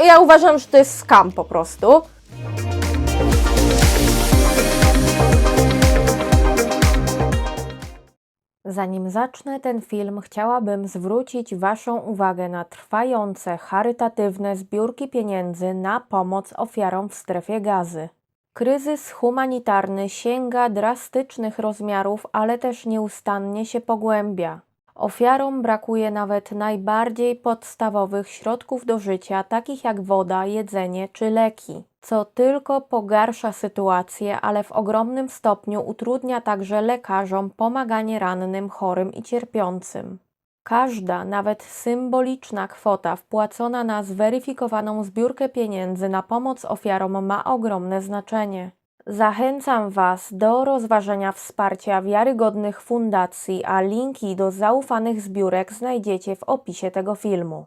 Ja uważam, że to jest scam po prostu. Zanim zacznę ten film, chciałabym zwrócić Waszą uwagę na trwające charytatywne zbiórki pieniędzy na pomoc ofiarom w strefie Gazy. Kryzys humanitarny sięga drastycznych rozmiarów, ale też nieustannie się pogłębia. Ofiarom brakuje nawet najbardziej podstawowych środków do życia, takich jak woda, jedzenie czy leki, co tylko pogarsza sytuację, ale w ogromnym stopniu utrudnia także lekarzom pomaganie rannym, chorym i cierpiącym. Każda, nawet symboliczna kwota wpłacona na zweryfikowaną zbiórkę pieniędzy na pomoc ofiarom ma ogromne znaczenie. Zachęcam Was do rozważenia wsparcia wiarygodnych fundacji, a linki do zaufanych zbiórek znajdziecie w opisie tego filmu.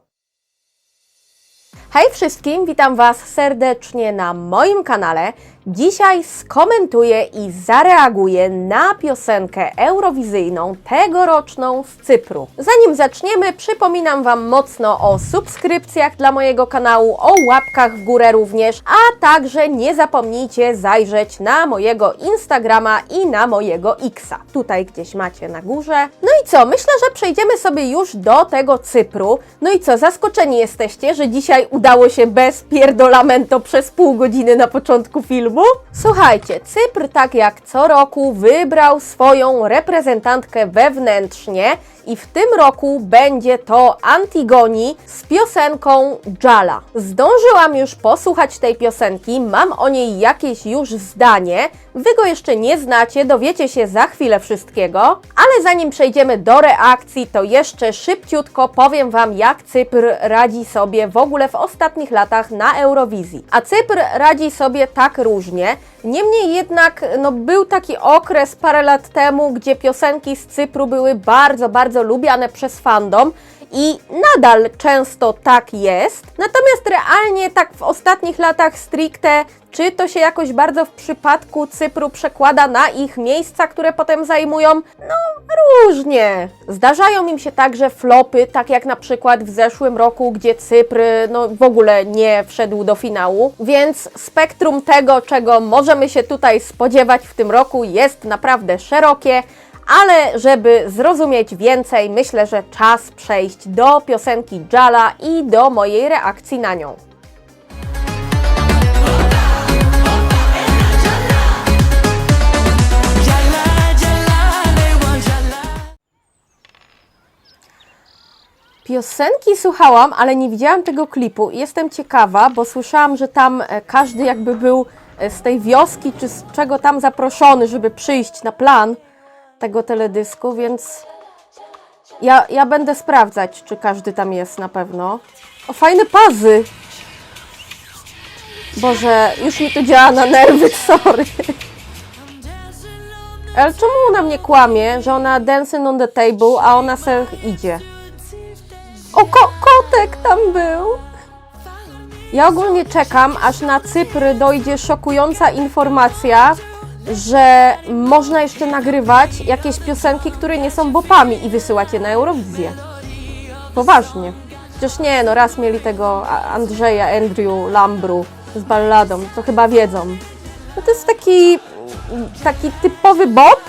Hej wszystkim, witam Was serdecznie na moim kanale. Dzisiaj skomentuję i zareaguję na piosenkę eurowizyjną tegoroczną z Cypru. Zanim zaczniemy, przypominam Wam mocno o subskrypcjach dla mojego kanału, o łapkach w górę również, a także nie zapomnijcie zajrzeć na mojego Instagrama i na mojego Xa. Tutaj gdzieś macie na górze. No i co, myślę, że przejdziemy sobie już do tego Cypru. No i co, zaskoczeni jesteście, że dzisiaj udało się bez pierdolamento przez pół godziny na początku filmu? Słuchajcie, Cypr tak jak co roku wybrał swoją reprezentantkę wewnętrznie i w tym roku będzie to Antigoni z piosenką Jala. Zdążyłam już posłuchać tej piosenki, mam o niej jakieś już zdanie. Wy go jeszcze nie znacie, dowiecie się za chwilę wszystkiego, ale zanim przejdziemy do reakcji, to jeszcze szybciutko powiem Wam, jak Cypr radzi sobie w ogóle w ostatnich latach na Eurowizji. A Cypr radzi sobie tak różnie. Niemniej jednak był taki okres parę lat temu, gdzie piosenki z Cypru były bardzo lubiane przez fandom i nadal często tak jest. Natomiast realnie tak w ostatnich latach stricte, czy to się jakoś bardzo w przypadku Cypru przekłada na ich miejsca, które potem zajmują? No różnie. Zdarzają im się także flopy, tak jak na przykład w zeszłym roku, gdzie Cypr w ogóle nie wszedł do finału. Więc spektrum tego, czego możemy się tutaj spodziewać w tym roku, jest naprawdę szerokie. Ale żeby zrozumieć więcej, myślę, że czas przejść do piosenki Jala i do mojej reakcji na nią. Piosenki słuchałam, ale nie widziałam tego klipu i jestem ciekawa, bo słyszałam, że tam każdy jakby był z tej wioski czy z czego tam zaproszony, żeby przyjść na plan tego teledysku, więc ja będę sprawdzać, czy każdy tam jest na pewno. O, fajne pazy! Boże, już mi to działa na nerwy, sorry. Ale czemu ona mnie kłamie, że ona dancing on the table, a ona se idzie? O, kotek tam był! Ja ogólnie czekam, aż na Cypr dojdzie szokująca informacja, że można jeszcze nagrywać jakieś piosenki, które nie są bopami i wysyłać je na Eurowizję. Poważnie. Przecież nie, raz mieli tego Andrew Lambru z balladą, to chyba wiedzą. No to jest taki typowy bop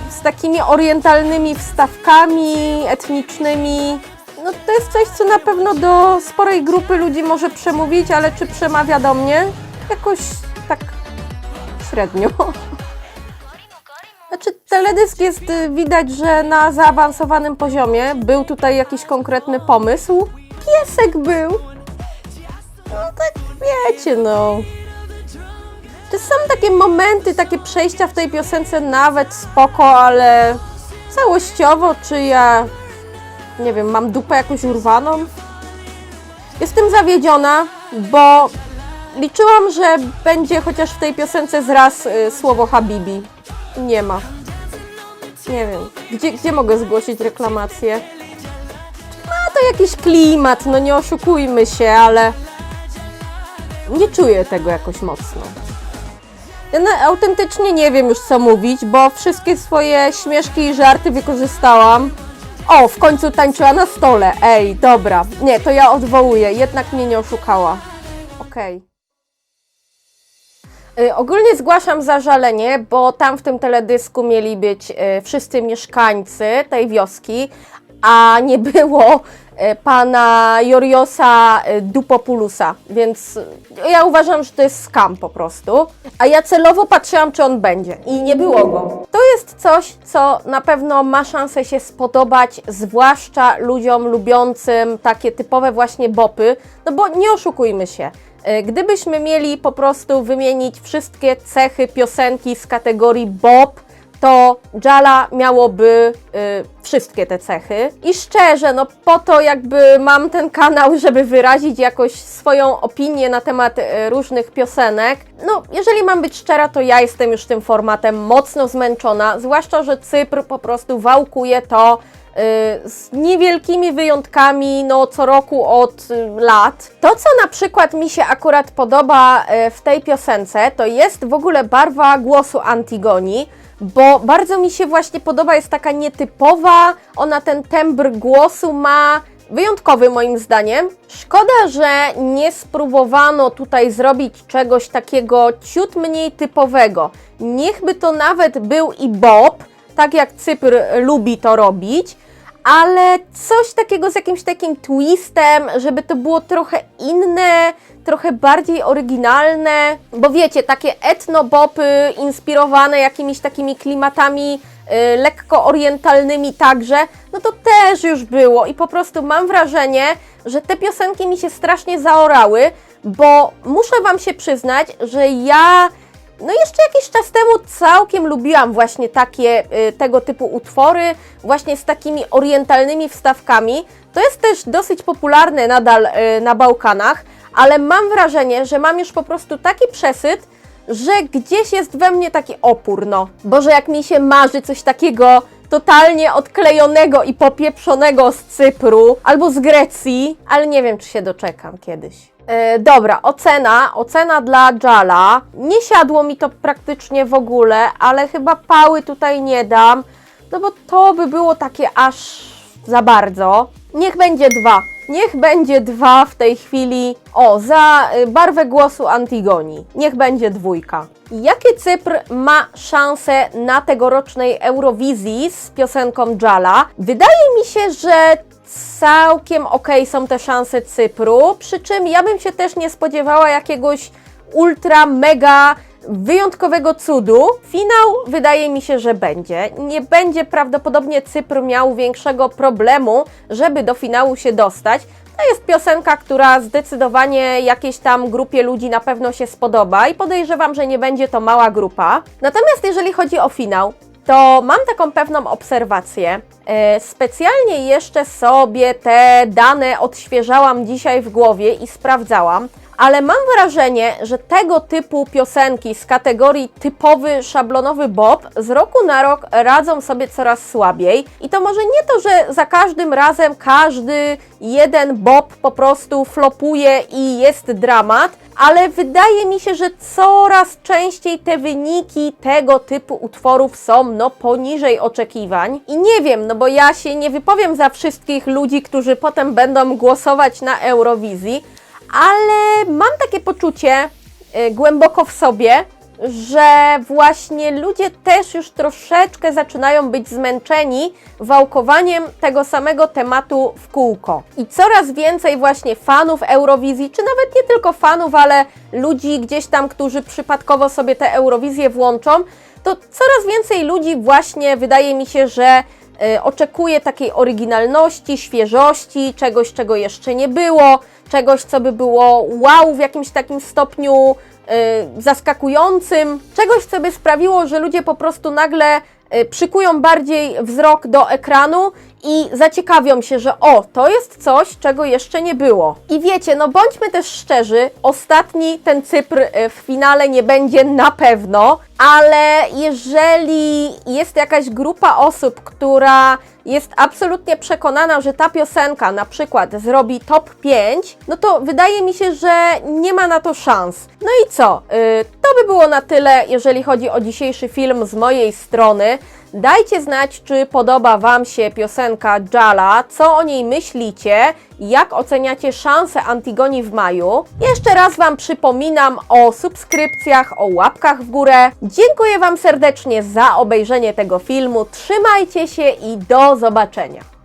z takimi orientalnymi wstawkami etnicznymi. No to jest coś, co na pewno do sporej grupy ludzi może przemówić, ale czy przemawia do mnie? Jakoś tak średnio. Znaczy, teledysk jest widać, że na zaawansowanym poziomie. Był tutaj jakiś konkretny pomysł. Piesek był. No tak wiecie, To są takie momenty, takie przejścia w tej piosence nawet spoko, ale całościowo, czy ja, nie wiem, mam dupę jakąś urwaną? Jestem zawiedziona, bo liczyłam, że będzie chociaż w tej piosence zraz słowo Habibi. Nie ma. Nie wiem. Gdzie mogę zgłosić reklamację? Ma to jakiś klimat, nie oszukujmy się, ale nie czuję tego jakoś mocno. Ja autentycznie nie wiem już co mówić, bo wszystkie swoje śmieszki i żarty wykorzystałam. O, w końcu tańczyła na stole. Ej, dobra. Nie, to ja odwołuję. Jednak mnie nie oszukała. Okej. Ogólnie zgłaszam zażalenie, bo tam w tym teledysku mieli być wszyscy mieszkańcy tej wioski, a nie było pana Joriosa Dupopulusa, więc ja uważam, że to jest scam po prostu. A ja celowo patrzyłam, czy on będzie i nie było go. To jest coś, co na pewno ma szansę się spodobać, zwłaszcza ludziom lubiącym takie typowe właśnie bopy, no bo nie oszukujmy się. Gdybyśmy mieli po prostu wymienić wszystkie cechy piosenki z kategorii bop, to Jala miałoby wszystkie te cechy. I szczerze, no po to jakby mam ten kanał, żeby wyrazić jakoś swoją opinię na temat różnych piosenek. No, jeżeli mam być szczera, to ja jestem już tym formatem mocno zmęczona, zwłaszcza, że Cypr po prostu wałkuje to z niewielkimi wyjątkami, no co roku od lat. To, co na przykład mi się akurat podoba w tej piosence, to jest w ogóle barwa głosu Antigonii, bo bardzo mi się właśnie podoba, jest taka nietypowa, ona ten tembr głosu ma wyjątkowy moim zdaniem. Szkoda, że nie spróbowano tutaj zrobić czegoś takiego ciut mniej typowego. Niechby to nawet był i bop, tak jak Cypr lubi to robić, ale coś takiego z jakimś takim twistem, żeby to było trochę inne, trochę bardziej oryginalne, bo wiecie, takie etnobopy inspirowane jakimiś takimi klimatami lekko orientalnymi także, no to też już było i po prostu mam wrażenie, że te piosenki mi się strasznie zaorały, bo muszę Wam się przyznać, że ja no jeszcze jakiś czas temu całkiem lubiłam właśnie takie tego typu utwory, właśnie z takimi orientalnymi wstawkami. To jest też dosyć popularne nadal na Bałkanach, ale mam wrażenie, że mam już po prostu taki przesyt, że gdzieś jest we mnie taki opór, no. Boże, jak mi się marzy coś takiego totalnie odklejonego i popieprzonego z Cypru albo z Grecji, ale nie wiem, czy się doczekam kiedyś. Dobra, ocena dla Jala. Nie siadło mi to praktycznie w ogóle, ale chyba pały tutaj nie dam, no bo to by było takie aż za bardzo. Niech będzie 2. Niech będzie 2 w tej chwili. O, za barwę głosu Antigonii. Niech będzie 2. Jakie Cypr ma szansę na tegorocznej Eurowizji z piosenką Jala? Wydaje mi się, że całkiem okej są te szanse Cypru, przy czym ja bym się też nie spodziewała jakiegoś ultra, mega wyjątkowego cudu. Finał wydaje mi się, że będzie. Nie będzie prawdopodobnie Cypr miał większego problemu, żeby do finału się dostać. To jest piosenka, która zdecydowanie jakiejś tam grupie ludzi na pewno się spodoba i podejrzewam, że nie będzie to mała grupa. Natomiast jeżeli chodzi o finał, to mam taką pewną obserwację. Specjalnie jeszcze sobie te dane odświeżałam dzisiaj w głowie i sprawdzałam, ale mam wrażenie, że tego typu piosenki z kategorii typowy, szablonowy bop z roku na rok radzą sobie coraz słabiej. I to może nie to, że za każdym razem każdy jeden bop po prostu flopuje i jest dramat, ale wydaje mi się, że coraz częściej te wyniki tego typu utworów są no poniżej oczekiwań. I nie wiem, no bo ja się nie wypowiem za wszystkich ludzi, którzy potem będą głosować na Eurowizji, ale mam takie poczucie głęboko w sobie, że właśnie ludzie też już troszeczkę zaczynają być zmęczeni wałkowaniem tego samego tematu w kółko. I coraz więcej właśnie fanów Eurowizji, czy nawet nie tylko fanów, ale ludzi gdzieś tam, którzy przypadkowo sobie tę Eurowizję włączą, to coraz więcej ludzi właśnie wydaje mi się, że oczekuje takiej oryginalności, świeżości, czegoś, czego jeszcze nie było, czegoś, co by było wow w jakimś takim stopniu zaskakującym, czegoś, co by sprawiło, że ludzie po prostu nagle przykują bardziej wzrok do ekranu i zaciekawią się, że o, to jest coś, czego jeszcze nie było. I wiecie, no bądźmy też szczerzy, ostatni ten Cypr w finale nie będzie na pewno, ale jeżeli jest jakaś grupa osób, która jest absolutnie przekonana, że ta piosenka na przykład zrobi top 5, no to wydaje mi się, że nie ma na to szans. No i co? To by było na tyle, jeżeli chodzi o dzisiejszy film z mojej strony. Dajcie znać, czy podoba Wam się piosenka Jala, co o niej myślicie, jak oceniacie szanse Antigonii w maju. Jeszcze raz Wam przypominam o subskrypcjach, o łapkach w górę. Dziękuję Wam serdecznie za obejrzenie tego filmu, trzymajcie się i do zobaczenia.